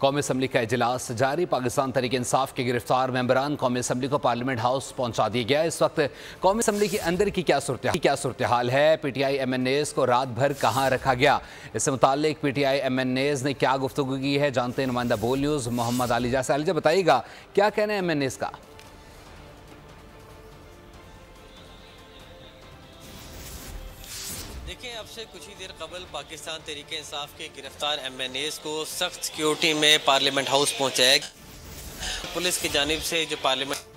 कौमी असम्बली का इजलास जारी। पाकिस्तान तहरीक इंसाफ के गिरफ्तार मेंबरान कौमी असम्बली को पार्लियामेंट हाउस पहुंचा दिया गया। इस वक्त कौमी असम्बली के अंदर की क्या सूरत हाल है, PTI MNAs को रात भर कहाँ रखा गया, इससे मुताल्लिक PTI MNAs ने क्या गुफ्तगू की है, जानते हैं नुमाइंदा बोल न्यूज़ मोहम्मद अली जा। बताइएगा क्या कहना है MNAs का। देखिए, अब से कुछ ही देर कबल पाकिस्तान तहरीक इंसाफ के गिरफ्तार MNAs को सख्त सिक्योरिटी में पार्लियामेंट हाउस पहुंचाया। पुलिस की जानिब से जो पार्लियामेंट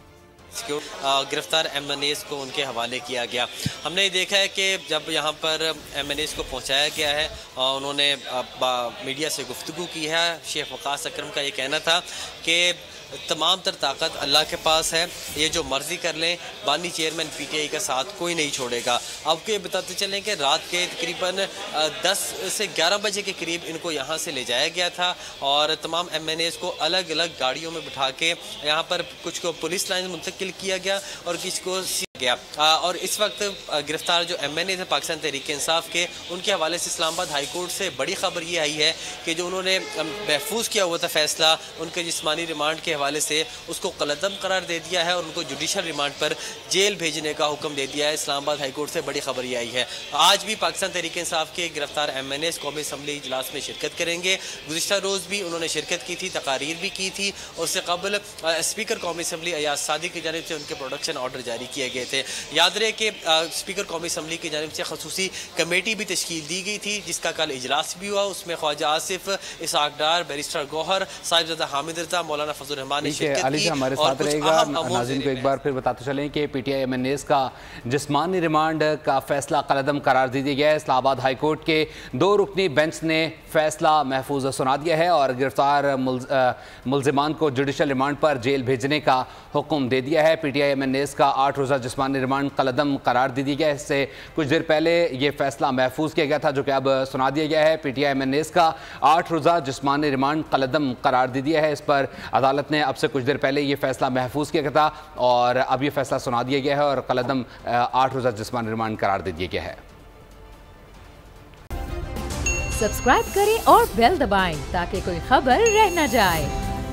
गिरफ्तार MNAs को उनके हवाले किया गया। हमने देखा है कि जब यहाँ पर MNAs को पहुँचाया गया है, उन्होंने मीडिया से गुफ्तगू की है। शेख वकास अकरम का ये कहना था कि तमाम तर ताकत अल्लाह के पास है, ये जो मर्ज़ी कर लें, बानी चेयरमैन PTI का साथ कोई नहीं छोड़ेगा। आपको ये बताते चलें कि रात के तकरीबन 10 से 11 बजे के करीब इनको यहाँ से ले जाया गया था और तमाम MNAs को अलग अलग गाड़ियों में बिठा के यहाँ पर कुछ को पुलिस लाइन मुंतकिल किया गया और किसी को गया। और इस वक्त गिरफ्तार जो MNAs हैं पाकिस्तान तहरीक इंसाफ के, उनके हवाले से इस्लामाबाद हाई कोर्ट से बड़ी खबर ये आई है कि जो उन्होंने महफूज किया हुआ था फैसला उनके जिस्मानी रिमांड के हवाले से, उसको कलअदम करार दे दिया है और उनको जुडिशल रिमांड पर जेल भेजने का हुक्म दे दिया है। इस्लामाबाद हाई कोर्ट से बड़ी खबर ये आई है। आज भी पाकिस्तान तहरीक इंसाफ के गिरफ्तार MNAs कौमी असम्बली इजलास में शिरकत करेंगे। गुज़िश्ता रोज़ भी उन्होंने शिरकत की थी, तकारीर भी की थी। उससे कबल स्पीकर कौमी असम्बली अयाज सादी की जानिब से उनके प्रोडक्शन ऑर्डर जारी किए गए थे। याद रहे कि स्पीकर कौमी असम्बली की जानिब से खसूसी कमेटी भी तश्कील दी गई थी, जिसका कल इजलास भी हुआ। उसमें ख्वाजा आसिफ, इसहाक डार, बैरिस्टर गौहर, साहिबजादा हामिद रज़ा, मौलाना फजल रहमान ने शिरकत की। हमारे साथ रहेगा। नाज़रीन को एक बार फिर बताते चलें कि PTI MNAs का जिस्मानी रिमांड का फैसला कलअदम करार दे दिया गया है। इस्लामाबाद हाई कोर्ट के 2 रुकनी बेंच ने फैसला महफूज सुना दिया है और गिरफ्तार मुलजिमान को जुडिशल रिमांड पर जेल भेजने का हुक्म दे दिया है। PTI MNAs का 8 रोज़ा जिस्मानी रिमांड कलअदम करार दे दिया गया है। इससे कुछ देर पहले ये फैसला महफूज किया गया था, जो कि अब सुना दिया गया है। PTI MNAs का 8 रोज़ा जिस्मानी रिमांड कलअदम करार दे दिया है। इस पर अदालत ने अब से कुछ देर पहले ये फैसला महफूज किया गया था और अब ये फैसला सुना दिया गया है और कलअदम 8 रोज़ा जिस्मानी रिमांड करार दे दिया गया है। सब्सक्राइब करें और बेल दबाएं ताकि कोई खबर रह न जाए।